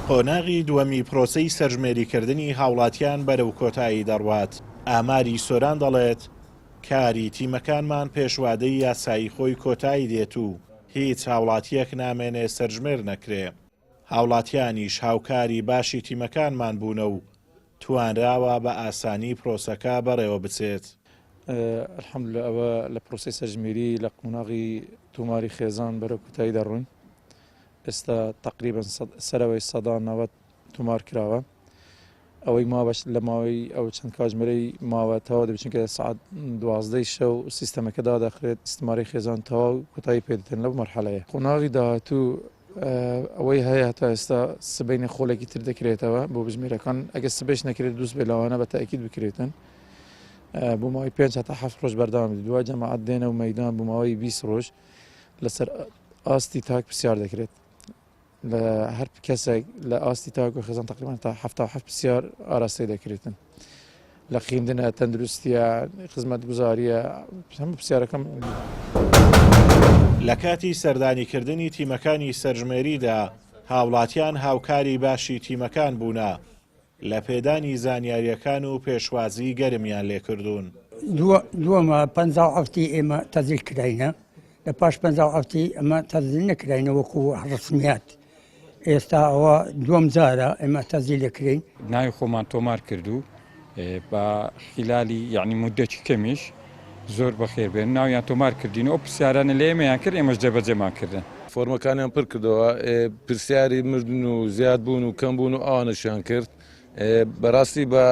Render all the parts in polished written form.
قۆناغی دووەمی پرۆسەی سەرژمێریکردنی هاوڵاتیان بەرەو کۆتایی دەڕوات. ئاماری سۆران دەڵێت کاری تیمەکانمان پێشوادەی یاسایی خۆی کۆتایی دێت و هیچ هاوڵاتیەک نامێنێ سەرژمێر نەکرێ. هاوڵاتیانیش هاوکاری باشی تیمەکانمان بوونە و توانراوە بە ئاسانی پرۆسەکە بەڕێوە بچێت. الحەمدولillah ئەوە لە پرۆسەی سەرژمێری لە قۆناغی تۆماری خێزان بەرەو کۆتایی دەڕۆین. ئێستا تقریبا سەرەوەی سەدا 90 تۆمار کراوە. ئەوەی ماوەش لە ماوەی ئەو چەند کاتژمێرەی ماوەتەوە دەبچین کە سعات 12 شەو سیستەمەکە دادەخرێت استماری خێزان تەواو کۆتایی پێدەتێن لەو مەرحەلەیە. قۆناغی داهاتوو ئەوەی هەیە هەتا ئێستا سبەینە خۆڵێکی تر دەکرێتەوە بۆ بژمێرەکان ئەگە سبەیش نەکرێت دووس بێ لەوانە بە تاکید بکرێتن بۆ ماوەی 5 تا 7 ڕۆژ بەردەوام دوای جەماعەت دێنە و مەیدان بۆ ماوەی 20 ڕۆژ لەسەر ئاستی تاک پرسیار دەکرێت. لە هەر کەسێک لە ئاستی تاک و خێزان تقریبان تا 7 پرسیار ئاراستەی دەکرێتن لە خوێندنە تەندروستیە خزمەت گوزاریە هەموو پرسیارەکەم. لە کاتی سەردانیکردنی تیمەکانی سەرژمێریدا هاوڵاتیان هاوکاری باشی تیمەکان بوونە لە پێدانی زانیاریەکان و پێشوازی گەرمیان لێکردوون. دووەمە 57 ئێمە تەزیل کراینە لە پاش 57 ئەمە تەزیل نەکراینە وەکو ڕسمیات. ئێستا ئەوە دووەم جارە ئێمە تەزیل دەکرین. ناوی خۆمان تۆمار کردو بە خلالی یعنی مدەی کەمیش زۆر بەخێربێن ناویان تۆمار کردین ئەو پرسیارانە لە ئێمەیان کرد ئێمەش جێبەجێمان کردن. فۆرمەکانیان پڕ کردەوە پرسیاری مردن و زیاد بوون و کەم بوون و ئەوانەشیان کرد بەڕاستی بە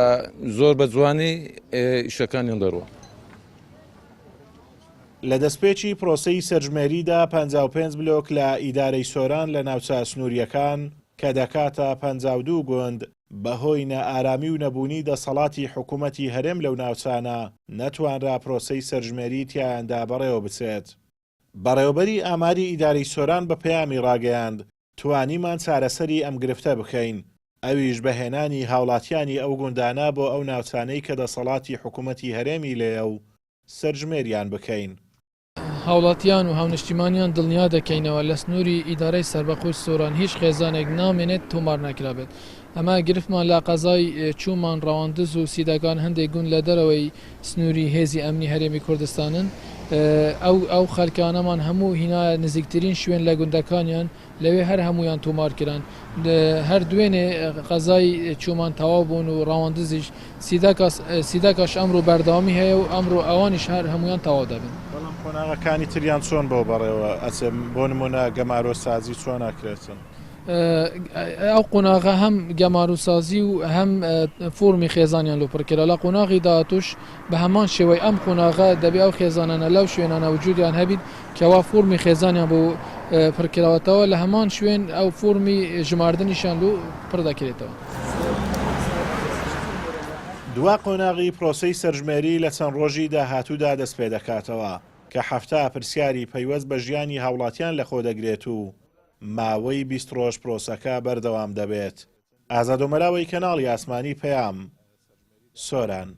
زۆر بە جوانی ئیشەکانیان دەڕوە. لە دەستپێکی پرۆسەی سەرژمێریدا 55 بلۆک لە ئیدارەی سۆران لە ناوچە سنووریەکان کە دەکاتە 52 گوند بەهۆی نەئارامی و نەبوونی دەسەڵاتی حکوومەتی هەرێم لەو ناوچانە نەتوانرا پرۆسەی سەرژمێری تیایاندا بەڕێوە بچێت. بەڕێوەبەری ئاماری ئیدارەی سۆران بە پەیامی ڕاگەیاند توانیمان چارەسەری ئەم گرفتە بکەین، ئەویش بەهێنانی هاوڵاتیانی ئەو گوندانە بۆ ئەو ناوچانەی کە دەسەڵاتی حکوومەتی هەرێمی لێیە و سەرژمێریان بکەین. هاوڵاتیان و هاونیشتیمانیان دڵنیا دەکەینەوە لە سنووری ئیدارەی سەربەخۆی سۆران هیچ خێزانێک نامێنێت تۆمار نەکرابێت. ئەمە گرفتمان لە قەزای چوومان ڕەواندز و سیداگان هەندێک گوند لە دەرەوەی سنووری هێزی ئەمنی هەرێمی کوردستانن. ئەو خەلکانەمان هەموو هینا نزیکترین شوێن لە گوندەکانیان لەوێ هەر هەمویان تۆمار کران. هەر دوێنێ قەزای چوومان تەواو بوون و ڕەواندزیش سیداکاش ئەمڕۆ بەردەوامی هەیە و ئەمڕۆ ئەوانیش هەر هەمویان تەواو دەبن. بەڵام قۆناغەکانی تریان چۆن بۆ بەڕێوە ئەچێ بۆ نمونە گەمارۆسازی چۆن ناکرێتن؟ ئەو قۆناغە هەم گەماروسازی و هەم فۆرمی خێزانیان لۆ پڕکرا لە قۆناغی داهاتوش بە هەمان شێوەی ئەم قۆناغە دەبێ ئەو خێزانانە لەو شوێنانە وجودیان هەبیت کەوا فۆرمی خێزانیان بۆ پڕکراوەتەوە لە هەمان شوێن ئەو فۆرمی ژماردنیشان لۆ پڕ دەکرێتەوە. دوا قۆناغی پرۆسەی سەرژمێری لە چەند ڕۆژی داهاتوودا دەست پێ دەکاتەوە کە 7 پرسیاری پەیوەست بە ژیانی هاوڵاتیان لەخۆ دەگرێت و ماوەی 20 ڕۆژ پرۆسەکە بەردەوام دەبێت. ئازادۆمەراوی کەناڵی ئاسمانی پەیام، سۆران.